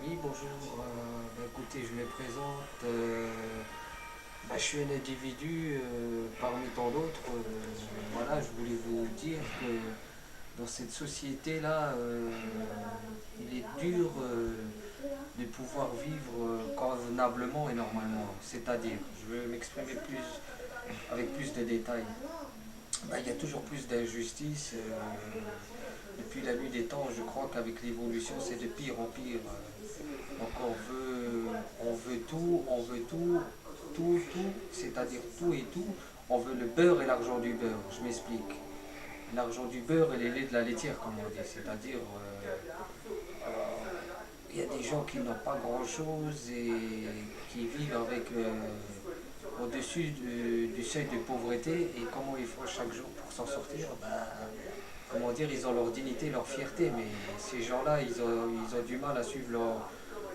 Oui, bonjour. Écoutez, je me présente. Je suis un individu parmi tant d'autres. Voilà, je voulais vous dire que dans cette société-là, il est dur de pouvoir vivre convenablement et normalement. C'est-à-dire, je veux m'exprimer avec plus de détails. Il y a toujours plus d'injustice. Depuis la nuit des temps, je crois qu'avec l'évolution, c'est de pire en pire. Donc on veut tout, tout, c'est-à-dire tout et tout. On veut le beurre et l'argent du beurre. Je m'explique. L'argent du beurre et les laits de la laitière, comme on dit. C'est-à-dire, il y a des gens qui n'ont pas grand-chose et qui vivent avec au-dessus du seuil de pauvreté. Et comment ils font chaque jour pour s'en sortir? Comment dire, ils ont leur dignité, leur fierté, mais ces gens-là, ils ont du mal à suivre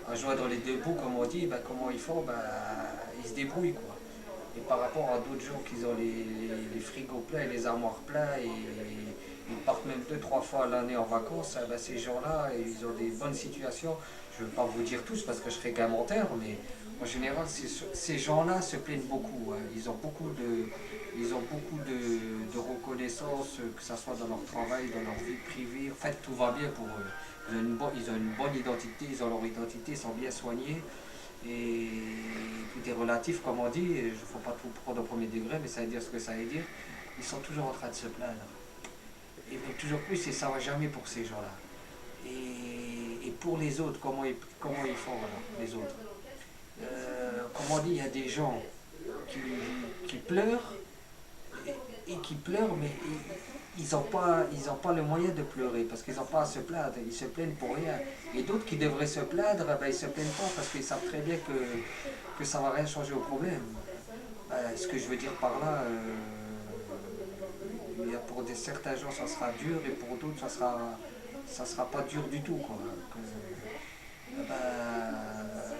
à joindre les deux bouts, comme on dit. Comment ils font? Ils se débrouillent, quoi. Et par rapport à d'autres gens qui ont les frigos pleins et les armoires pleins et ils partent même deux, trois fois l'année en vacances, ces gens-là, ils ont des bonnes situations. Je ne veux pas vous dire tous parce que je serais qu'un menteur, mais en général, ces gens-là se plaignent beaucoup, hein. Ils ont beaucoup de reconnaissance, que ce soit dans leur travail, dans leur vie privée. En fait, tout va bien pour eux. Ils ont une bonne identité, ils ont leur identité, ils sont bien soignés. Et tout est relatif, comme on dit. Il ne faut pas tout prendre au premier degré, mais ça veut dire ce que ça veut dire. Ils sont toujours en train de se plaindre. Ils veulent toujours plus et ça ne va jamais pour ces gens-là. Et pour les autres, comment ils font, voilà, les autres? Comme on dit, il y a des gens qui, qui pleurent et qui pleurent, mais ils ont pas le moyen de pleurer parce qu'ils n'ont pas à se plaindre. Ils se plaignent pour rien. Et d'autres qui devraient se plaindre, ils ne se plaignent pas parce qu'ils savent très bien que ça ne va rien changer au problème. Ce que je veux dire par là, pour certains gens, ça sera dur et pour d'autres, ça sera pas dur du tout, quoi.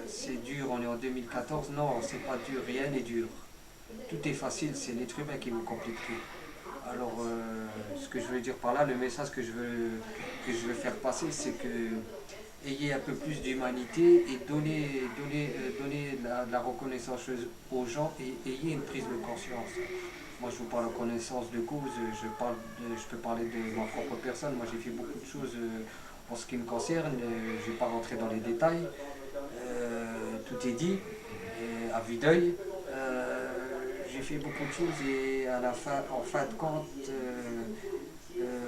C'est dur, on est en 2014. Non, c'est pas dur, rien n'est dur. Tout est facile, c'est l'être humain qui me complique tout. Alors, ce que je veux dire par là, le message que je veux faire passer, c'est que ayez un peu plus d'humanité et donnez de la reconnaissance aux gens et ayez une prise de conscience. Moi, je vous parle de connaissance de cause, je peux parler de ma propre personne. Moi, j'ai fait beaucoup de choses en ce qui me concerne. Je ne vais pas rentrer dans les détails. Tout est dit, à vue d'œil. J'ai fait beaucoup de choses et en fin de compte,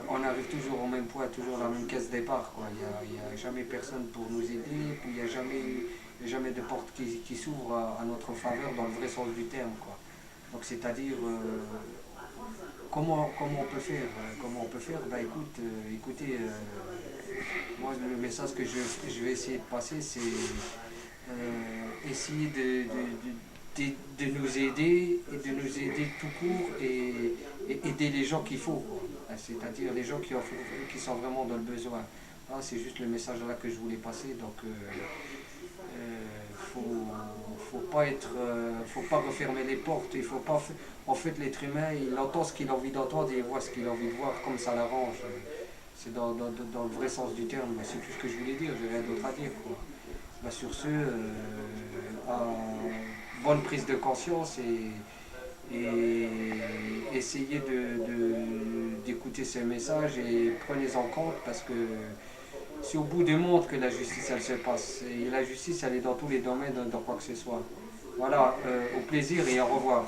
on arrive toujours au même point, toujours à la même caisse départ, quoi. Il n'y a jamais personne pour nous aider, puis il n'y a jamais de porte qui s'ouvre à notre faveur dans le vrai sens du terme, quoi. Donc c'est-à-dire, comment on peut faire? Comment on peut faire? Écoutez, moi le message que je vais essayer de passer, c'est essayer de nous aider et de nous aider tout court et aider les gens qu'il faut, quoi. C'est-à-dire les gens qui sont vraiment dans le besoin. Ah, c'est juste le message là que je voulais passer. Donc, faut pas refermer les portes. Il faut pas, en fait, l'être humain, il entend ce qu'il a envie d'entendre et il voit ce qu'il a envie de voir comme ça l'arrange. C'est dans le vrai sens du terme. C'est tout ce que je voulais dire. J'ai rien d'autre à dire, quoi. Sur ce, bonne prise de conscience et essayez d'écouter ces messages et prenez-en compte parce que c'est au bout du monde que la justice elle se passe. Et la justice elle est dans tous les domaines, dans quoi que ce soit. Voilà, au plaisir et au revoir.